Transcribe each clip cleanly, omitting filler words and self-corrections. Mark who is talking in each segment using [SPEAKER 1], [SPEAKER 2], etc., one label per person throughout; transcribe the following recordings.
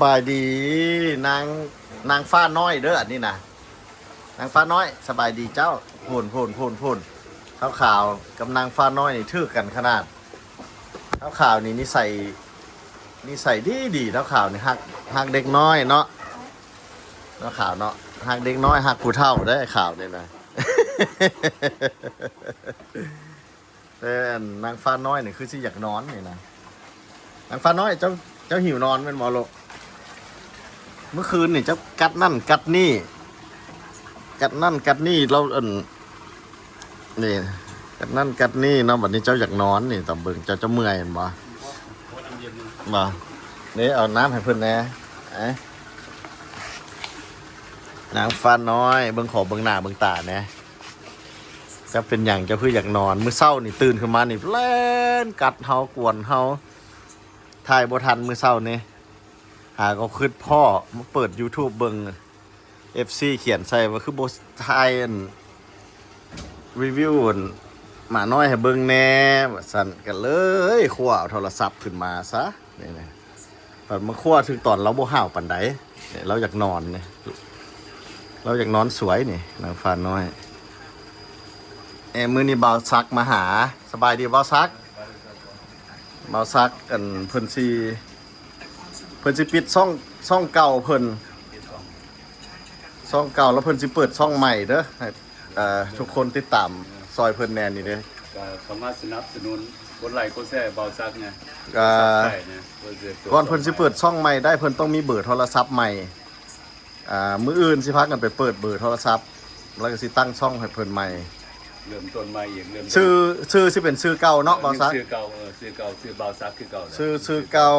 [SPEAKER 1] บายดีนางนางฟ้าน้อยเด้ออันนี้นะนางฟ้าน้อยสบายดีเจ้าพูนข้าวขาวกับนางฟ้าน้อยนี่ทื่อกันขนาดข้าวขาวนี่นิสัยดีข้าวขาวนี่หักเด็กน้อยเนาะข้าวขาวเนาะหักเด็กน้อยหักผู้เฒ่าได้ข่าวเนี่ยนะ แต่นางฟ้าน้อยนี่คือสิอยากนอนนี่นะนางฟ้าน้อยเจ้าหิวนอนเป็นหมอโลกเมื่อคืนนี่เจ้ากัดนั่นกัดนี่เรานี่กัดนั่นกัดนี่เนาะบัดนี้เจ้าอยากนอนนี่ตำบึงเจ้าเมื่อยเห็นบ่นี่เอาน้ำให้เพิ่นแหน่นางฟ้าน้อยเบิ่งขอเบิ่งหน้าเบิ่งตาแหน่จะเป็นอย่างเจ้าคืออยากนอนมื้อเช้านี่ตื่นขึ้นมานี่เล่นกัดเฮากวนเฮาถ่ายบ่ทันมื้อเช้านี่หาก็คิดพ่อมาเปิด YouTube เบิ่ง FC เขียนใส่ว่าคือบ่ถ่ายรีวิวหมาน้อยให้เบิ่งแหน่ว่าซั่นก็เลยคว้าโทรศัพท์ขึ้นมาซะนี่ๆบัดมาคว้าถึงตอนเราบ่ห้าวปานใดเราอยากนอนนี่เราอยากนอนสวยนี่นางฟ้าน้อยมื้อนี้บ่าวซักมาหาสบายดีบ่าวซักอันเพิ่นสิปิดช่องเก่าเพิ่นช่องเก่าแล้วเพิ่นสิเปิดช่องใหม่เด้อให้ทุกคนติดตามซอยเพิ่นแน่นี่เด้อ
[SPEAKER 2] ก็สามารถสนับสนุนกดไลค์กดแชร์เบาซักไง
[SPEAKER 1] ก่อนเพิ่นสิเปิดช่องใหม่ได้เพิ่นต้องมีเบอร์โทรศัพท์ใหม่มื้ออื่นสิพากันไปเปิดเบอร์โทรศัพท์แล้วก็สิตั้งช่องให้เพิ่นใหม่
[SPEAKER 2] เริ่มต้นใหม่อีก
[SPEAKER 1] ชื่อสิเป็นชื่อเก่าเนาะเบาซัก
[SPEAKER 2] ชื่อเก่าชื่อเบาซักคือเก่า
[SPEAKER 1] ชื่อเก่า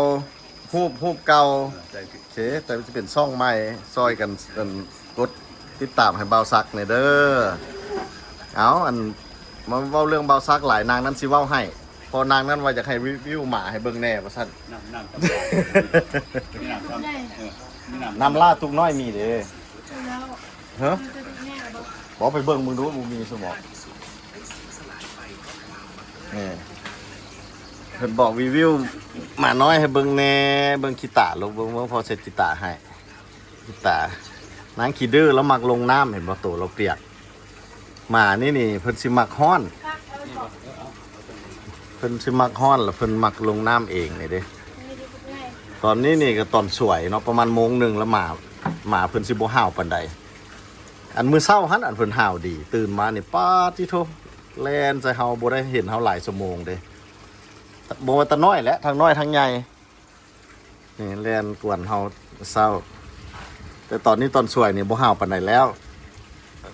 [SPEAKER 1] รูปเก่าโอเคแต่จะเป็นช่องใหม่ซอยกันกดติดตามให้เบาซักหน่อยเด้อเอาอันมาเว้าเรื่องเบาซักหลายนางนั้นสิเว้าให้พอนางนั้นว่าอยากให้รีวิวหมาให้เบิ่งแน่ว่าซั่นน้ำล่าตุกน้อยมีเด้ฮะบอกไปเบิ่งมึงดูมึงมีสมองนี่เพิ่นบอกรีวิวหมาน้อยให้เบิ่งแน่เบิ่งกีตาร์ลงเบิ่งพอเสร็จกีตาร์ให้กีตาร์นางขี้ดื้อแล้วมักลงน้ำเห็นบ่โตเราเปียกหมานี่เพิ่นสิมักฮ้อนเพิ่นสิมักฮ้อนแล้วเพิ่นมักลงน้ำเองนี่เด้ตอนนี้นี่ก็ตอนสวยเนาะประมาณโมงนึงแล้วหมาเพิ่นสิบ่ห่าวปานใดอันมื้อเช้าหันอันเพิ่นห่าวดีตื่นมานี่ป๊าดติโธแล่นใส่เฮาบ่ได้เห็นเฮาหลายชั่วโมงเด้บ่ว่าแต่น้อยแหละทั้งน้อยทั้งใหญ่นี่แล่นกวนเฮาเช้าแต่ตอนนี้ตอนสวยนี่บ่ห่าวปานใดแล้ว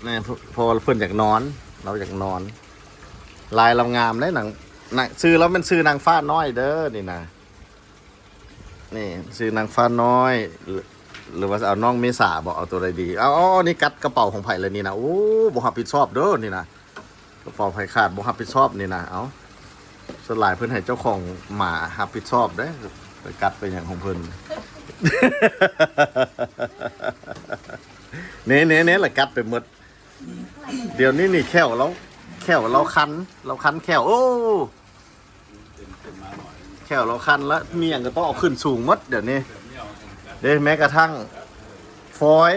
[SPEAKER 1] นี่พอเพิ่นอยากนอนเราอยากนอนลายเรางามเลยหนังชื่อแล้วมันชื่อนางฟ้าน้อยเด้อนี่นะนี่ชื่อนางฟ้าน้อยหรือว่าเอาน้องเมษาบอกเอาตัวใดดีเอานี่กัดกระเป๋าของไผ่เลยนี่นะโอ้บ่รับผิดชอบเด้อนี่นะกระเป๋าไผ่ขาดบ่รับผิดชอบนี่นะเอาสลายเพิ่นให้เจ้าของหมารับผิดชอบเด้อไปกัดไปอย่างของเพิ่น เน่ละกัดไปหมดเดี๋ยวนี้นี่แค่วเราคันแค่วโอ้แค่วเราคันแล้วเมียงก็ต้องเอาขึ้นสูงหมดเดี๋ยวนี้แม้กระทั่งฟอย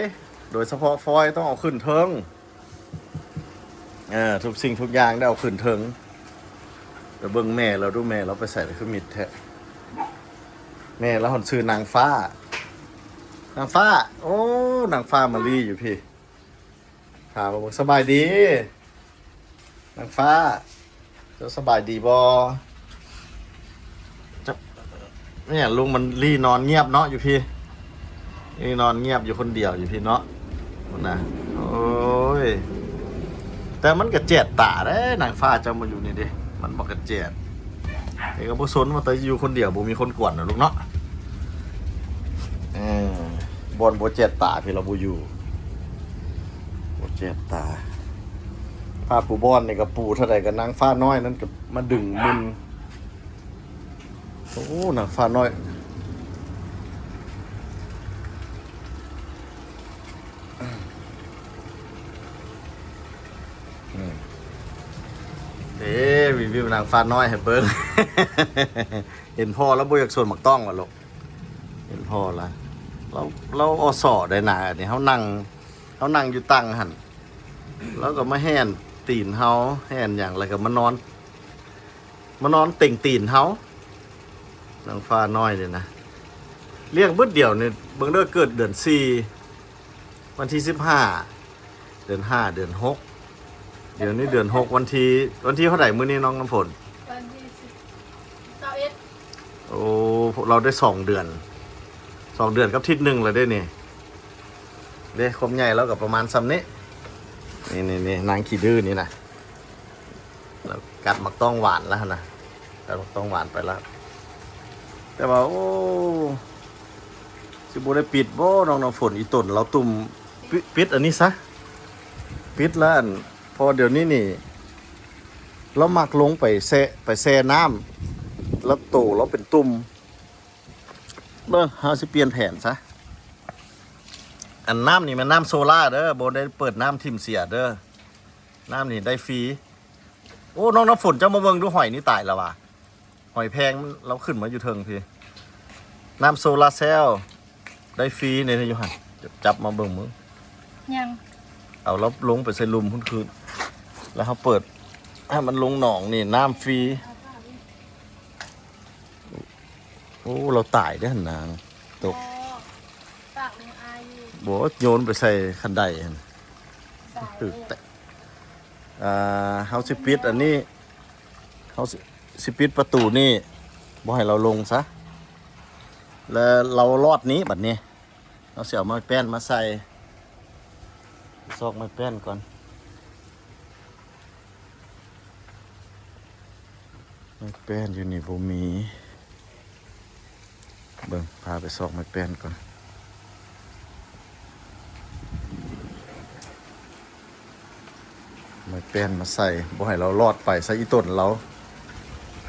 [SPEAKER 1] โดยเฉพาะฟอยต้องเอาขึ้นเทิงทุกสิ่งทุกอย่างได้เอาขึ้นเทิงแต่เบิ่งแม่เราดูแม่เราไปใส่ในเครื่องมิดแท้แม่แล้วคนชื่อนางฟ้าโอ้นางฟ้ามาลีอยู่พี่ถามว่าสบายดีนางฟ้าจะสบายดีบ่จะเนี่ยลุงมันลีนอนเงียบเนาะอยู่พี่นี่นอนเงียบอยู่คนเดียวอยู่พี่เนาะนะโอ้ยแต่มันกระเจ็ดตาเด้นางฟ้าจะมาอยู่นี่ดิมันบอกกระเจ็ดไอ้ก็บ่สนว่าแต่อยู่คนเดียวบ่มีคนกวนนะลูกเนาะบนโบเจ็ดตาพี่เราบูอยู่โบเจ็ดตาผ้าปูบอนนี่กับปูเท่าไหร่กับนางฟ้าน้อยนั่นกับมาดึงมึนโอ้นางฟ้าน้อยรีวิวนางฟ้าน้อยให้เบิ้ง เห็นพ่อแล้วบ่อยากส่วนหมักต้องว่ะลูกเห็นพ่อละ เราเราอสอได้หนาเนี่ยเขานั่งอยู่ตั้งหันแล้วก็มาแห่นตีนเขาแห่นอย่างไรก็มานอนเต่งตีนเขานางฟ้าน้อยเลยนะเลี้ยงบึดเดี่ยวเนี่ยเบิ่งเด้อเกิดเดือน4วันที่15เดือน5เดือน6เดี๋ยวนี้เดือน6วันที่เท่าไหร่มื้อนี้น้องน้ำฝน
[SPEAKER 3] วันที่21
[SPEAKER 1] โอ้เราได้2 เดือนกับทิศหนึ่งเลยได้นี่เด้คมใหญ่แล้วกับประมาณซ้ำนี้นี่นางขี้ดื้อนี่นะแล้วกัดมักต้องหวานแล้วนะกัดมักต้องหวานไปแล้วแต่ว่าโอ้สิบ่ได้ปิดบ่น้องน้ำฝนอีต้นเราตุ่มปิดอันนี้ซะปิดแล้วพอเดี๋ยวนี้นี่เรามักลงไปแช่น้ำแล้วโตเราเป็นตุ่มเบิ่งเฮาสิเปลี่ยนแผนซะอันน้ำนี่มันน้ำโซล่าเด้อบ่ได้เปิดน้ำทิ่มเสียเด้อน้ำนี่ได้ฟรีโอ้น้องน้ำฝนเจ้ามาเบิ่งดูหอยนี่ตายแล้วว่ะหอยแพงเราขึ้นมาอยู่เทิงพี่น้ำโซล่าเซลล์ได้ฟรีเนี่ยอยู่หั่นจับมาเบิ่งมึง
[SPEAKER 3] ยัง
[SPEAKER 1] เอาแล้วลงไปใส่ลุมพุ่นคืนแล้วเขาเปิดให้มันลงหนองนี่น้ำฟรีโอ้เราตายได้หั่นนางตก
[SPEAKER 3] ปากยังอายอยู่
[SPEAKER 1] บ่โยนไปใส่คันไดหั่นตึกแต่เฮาสิปิดอันนี้เฮาสิปิดประตูนี่บ่ให้เราลงซะแล้วเรารอดนี้บัดนี้เราสิเอาไม้แป้นมาใส่ซอกไม้แป้นก่อนไม้แป้นอยู่นี่บ่มีเบิ่งพาไปซอกไม้แป้นก่อนไม้แป้นมาใส่บ่ให้เรารอดไปใส่อีต้นเรา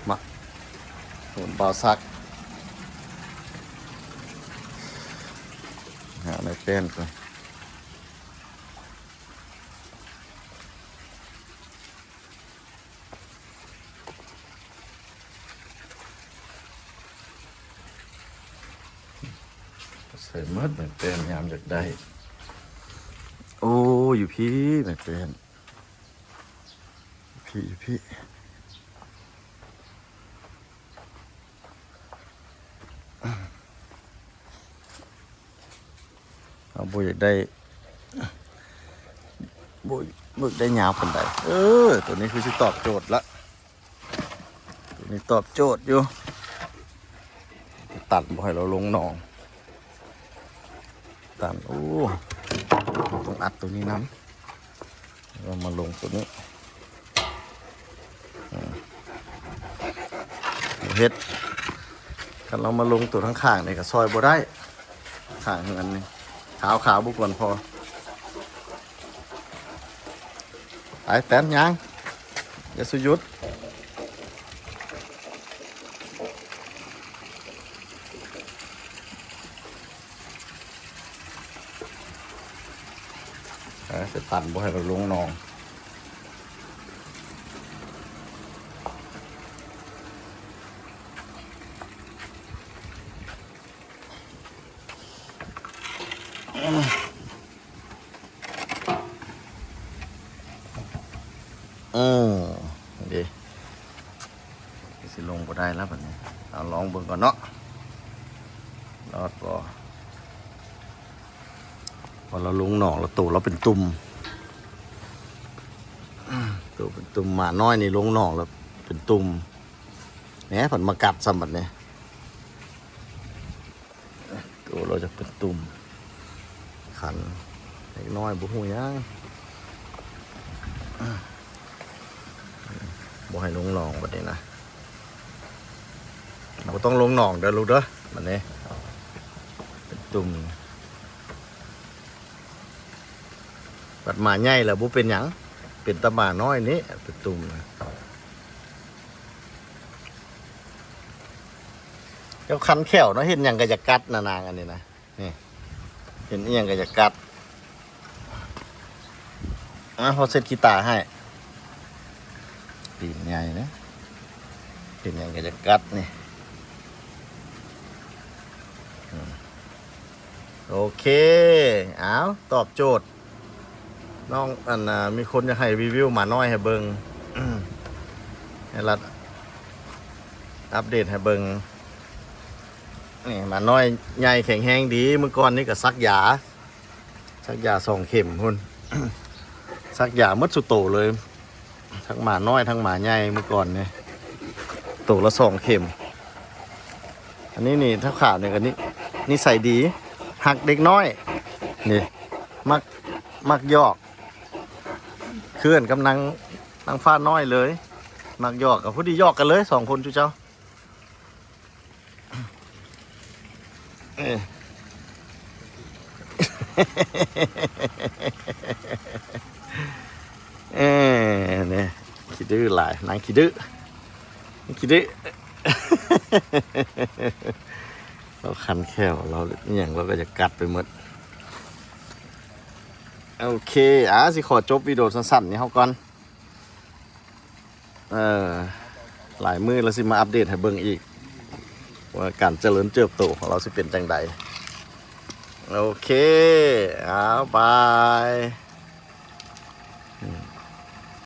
[SPEAKER 1] มาโหนบ่าวซักหาไม้แป้นก่อนใส่มัดไม้แป้นยามอยากได้โอ้อยู่พี่ไม้แป้นพี่เอาบุยได้บุยได้ยาวคนใดตัวนี้คือจะตอบโจทย์ละตัวนี้ตอบโจทย์อยู่ตัดบ่ให้เราลงหนองตัดต้องอัดตัวนี้น้ำเรามาลงตัวนี้เฮ็ดกันเรามาลงตัวทั้งข้างนี่ก็ซอยบ่ได้ข้างอันนี้ขาวบุกวนพอไอ้แตนยังอย่าสุยุดจะตัดบ่ให้เราลงหนองดีสิลงบ่ได้แล้วแบบนี้เอาลองเบิ่งก่อนเนาะรอดบ่พอเราลงหนองเราโตเราเป็นตุ่มตัวเป็นตุ่มหมาน้อยนี่ลงหนองแล้วเป็นตุ่มแหมผลมากัดซ้ำแบบนี้ตัวเราจะเป็นตุ่มขันเล็กน้อยบุหูยังบ่ให้ลงหนองแบบนี้นะบ่ต้องลงหนองเด้อลูกเด้อแบบนี้เป็นตุ่มปัดหมาใหญ่แล้วบุเป็นหยังเป็นตะหมาน้อยนี้เป็นตุ่มเจ้าคันแขวเนาะเห็นหยังก็จะกัดนานๆอันนี้นะนี่เห็นหยังก็จะกัดพอเสร็จกีตาร์ให้ตีนใหญ่นะเห็นหยังก็จะกัดนี่ โอเคเอาตอบโจทย์น้องอันมีคนจะให้รีวิวหมาน้อยให้เบิงให้รัดอัปเดตให้เบิงนี่หมาน้อยใหญ่แข็งแรงดีเมื่อก่อนนี่ก็ซักยา2 เข็มพุ่น ซักยาหมดสุดโตเลยทั้งหมาน้อยทั้งหมาใหญ่เมื่อก่อนเนี่ยโตละ2 เข็มอันนี้นี่ถ้าข่าวเนี่ยกันนี่ใส่ดีหักเด็กน้อยนี่มักยอกเคลื่อนกำลังฟ้าน้อยเลยมักยอกกับผู้ดียอกกันเลย2 คนจุเจ้าเนี่ยขี้ดื้อหลายนางขี้ดื้อเราคันแค่วเราอย่างเราก็จะกัดไปหมดโอเคสิขอจบวิดีโอสั้นๆนี้เขาก่อนหลายมือเราสิมาอัปเดตให้เบิ่งอีกว่าการเจริญเติบโตของเราสิเป็นจังใดโอเคบาย